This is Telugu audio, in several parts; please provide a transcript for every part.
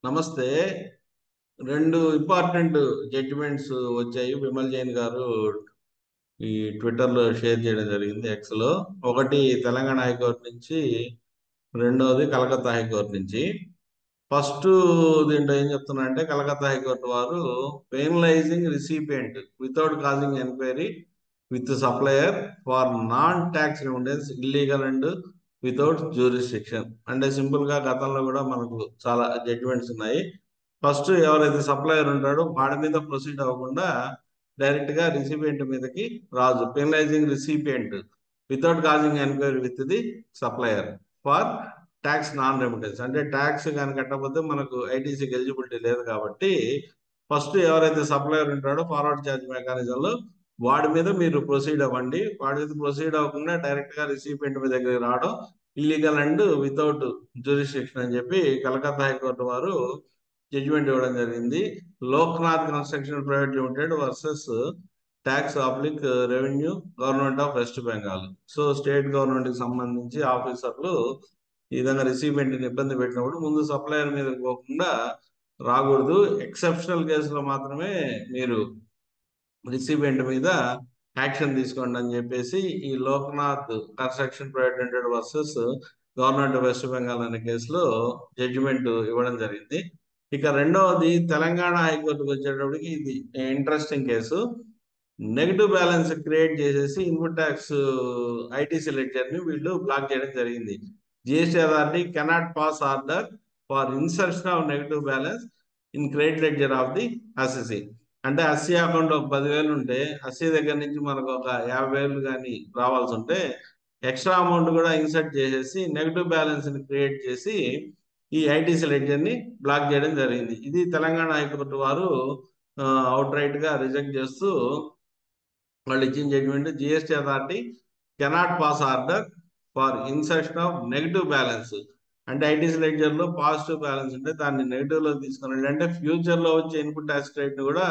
నమస్తే. 2 ఇంపార్టెంట్ జడ్జిమెంట్స్ వచ్చాయి. విమల్ జైన్ గారు ఈ ట్విట్టర్‌లో షేర్ చేయడం జరిగింది ఎక్స్‌లో. ఒకటి తెలంగాణ హైకోర్టు నుంచి, రెండోది కలకత్తా హైకోర్టు నుంచి. ఫస్ట్ దీంట్లో ఏం చెప్తున్నారంటే కలకత్తా హైకోర్టు వారు penalising recipient without causing enquiry with supplier for non tax remittance illegal and without jurisdiction. అంటే సింపుల్ గా గతంలో కూడా మనకు చాలా జడ్జిమెంట్స్ ఉన్నాయి. ఫస్ట్ ఎవరైతే సప్లయర్ ఉంటాడో వాడి మీద ప్రొసీడ్ అవ్వకుండా డైరెక్ట్ గా రిసిపియంట్ మీదకి రాజు. Penalising recipient without causing enquiry with the supplier for tax non remittance. అంటే ట్యాక్స్ కానీ కట్టకపోతే మనకు ఐటీసీకి ఎలిజిబిలిటీ లేదు కాబట్టి ఫస్ట్ ఎవరైతే సప్లయర్ ఉంటాడో ఫార్వర్డ్ ఛార్జ్ మెకానిజంలో వాడి మీద మీరు ప్రొసీడ్ అవ్వండి. వాడి మీద ప్రొసీడ్ అవ్వకుండా డైరెక్ట్ గా రిసిపియంట్ మీ దగ్గరికి రావడం ఇల్లీగల్ అండ్ వితౌట్ జ్యూరిస్డిక్షన్ అని చెప్పి కలకత్తా హైకోర్టు వారు జడ్జిమెంట్ ఇవ్వడం జరిగింది. Loknath construction private limited versus tax అప్లిక్ revenue government of West Bengal. So state government కి సంబంధించి ఆఫీసర్లు ఈ విధంగా రిసీవ్మెంట్ని ఇబ్బంది పెట్టినప్పుడు ముందు సప్లయర్ మీద పోకుండా రాకూడదు. ఎక్సెప్షనల్ కేసులో మాత్రమే మీరు రిసిపియంట్ మీద యాక్షన్ తీసుకోండి అని చెప్పేసి ఈ Loknath construction private limited versus government of West Bengal అనే కేసులో జడ్జిమెంట్ ఇవ్వడం జరిగింది. ఇక రెండవది తెలంగాణ హైకోర్టుకు వచ్చేటప్పటికి ఇది interesting case. Negative balance create చేసేసి ఇన్పుట్ ట్యాక్స్ ఐటీసీ లెడ్జర్ ని వీళ్ళు బ్లాక్ చేయడం జరిగింది. GST authority cannot pass order for insertion of negative balance in credit ledger of the assessee. అంటే అస్సీ అకౌంట్ ఒక 10,000 ఉంటే అస్సీ దగ్గర నుంచి మనకు ఒక 50,000 కానీ రావాల్సి ఉంటే ఎక్స్ట్రా అమౌంట్ కూడా ఇన్సర్ట్ చేసేసి నెగటివ్ బ్యాలెన్స్ ని క్రియేట్ చేసి ఈ ఐటీసీ లెడ్జర్ ని బ్లాక్ చేయడం జరిగింది. ఇది తెలంగాణ హైకోర్టు వారు అవుట్ రైట్ గా రిజెక్ట్ చేస్తూ వాళ్ళు ఇచ్చిన judgement GST authority cannot pass order for insertion of negative balance. అంటే ఐటీసీ లెడ్జర్ లో పాజిటివ్ బ్యాలెన్స్ ఉంటే దాన్ని నెగిటివ్ లో తీసుకుని అంటే ఫ్యూచర్ లో వచ్చే ఇన్పుట్ ట్యాక్స్ క్రెడిట్ కూడా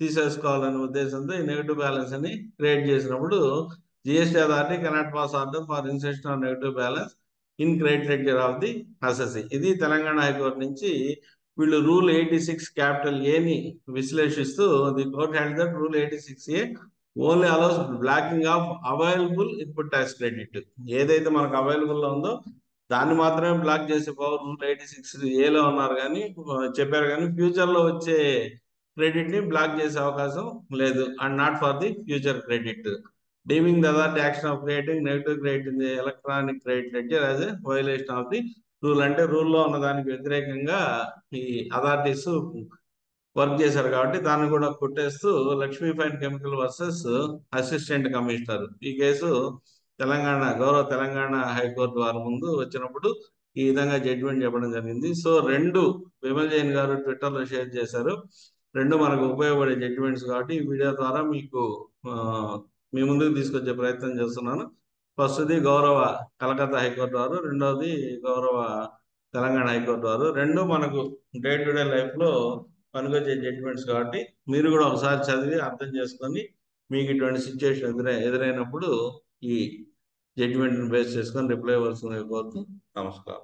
తీసేసుకోవాలనే ఉద్దేశంతో ఈ నెగిటివ్ బ్యాలెన్స్ అని క్రియేట్ చేసినప్పుడు GST authority cannot pass order for insertion of negative balance in credit ledger of the assessee. ఇది తెలంగాణ హైకోర్టు నుంచి వీళ్ళు రూల్ 86 క్యాపిటల్ ఏని విశ్లేషిస్తూ the court held that rule 86A only allows blocking of available input tax credit. ఏదైతే మనకు అవైలబుల్ లో ఉందో దాన్ని మాత్రమే బ్లాక్ చేసే పవర్ రూల్ 86A ఉన్నారు కానీ చెప్పారు కానీ ఫ్యూచర్ లో వచ్చే క్రెడిట్ ని బ్లాక్ చేసే అవకాశం లేదు. And not for the future credit. Deeming the authority action of creating negative credit in the electronic credit ledger as a violation of the rule. అంటే రూల్లో ఉన్న దానికి వ్యతిరేకంగా ఈ అథారిటీస్ వర్క్ చేశారు కాబట్టి దాన్ని కూడా కొట్టేస్తూ Lakshmi fine chemical versus assistant commissioner ఈ కేసు గౌరవ తెలంగాణ హైకోర్టు వారి ముందు వచ్చినప్పుడు ఈ విధంగా జడ్జిమెంట్ చెప్పడం జరిగింది. సో రెండు విమల్ జైన్ గారు ట్విట్టర్ లో షేర్ చేశారు. రెండు మనకు ఉపయోగపడే జడ్జిమెంట్స్ కాబట్టి ఈ వీడియో ద్వారా మీకు మీ ముందుకు తీసుకొచ్చే ప్రయత్నం చేస్తున్నాను. ఫస్ట్ది గౌరవ కలకత్తా హైకోర్టు వారు, రెండవది గౌరవ తెలంగాణ హైకోర్టు వారు. రెండు మనకు డే టు డే లైఫ్ లో పనికొచ్చే జడ్జిమెంట్స్ కాబట్టి మీరు కూడా ఒకసారి చదివి అర్థం చేసుకొని మీకు ఇటువంటి సిచ్యువేషన్ ఎదురైనప్పుడు ఈ జడ్జిమెంట్ని బేస్ చేసుకొని రిప్లై ఇవ్వాల్సిందిగా కోరుతూ నమస్కారం.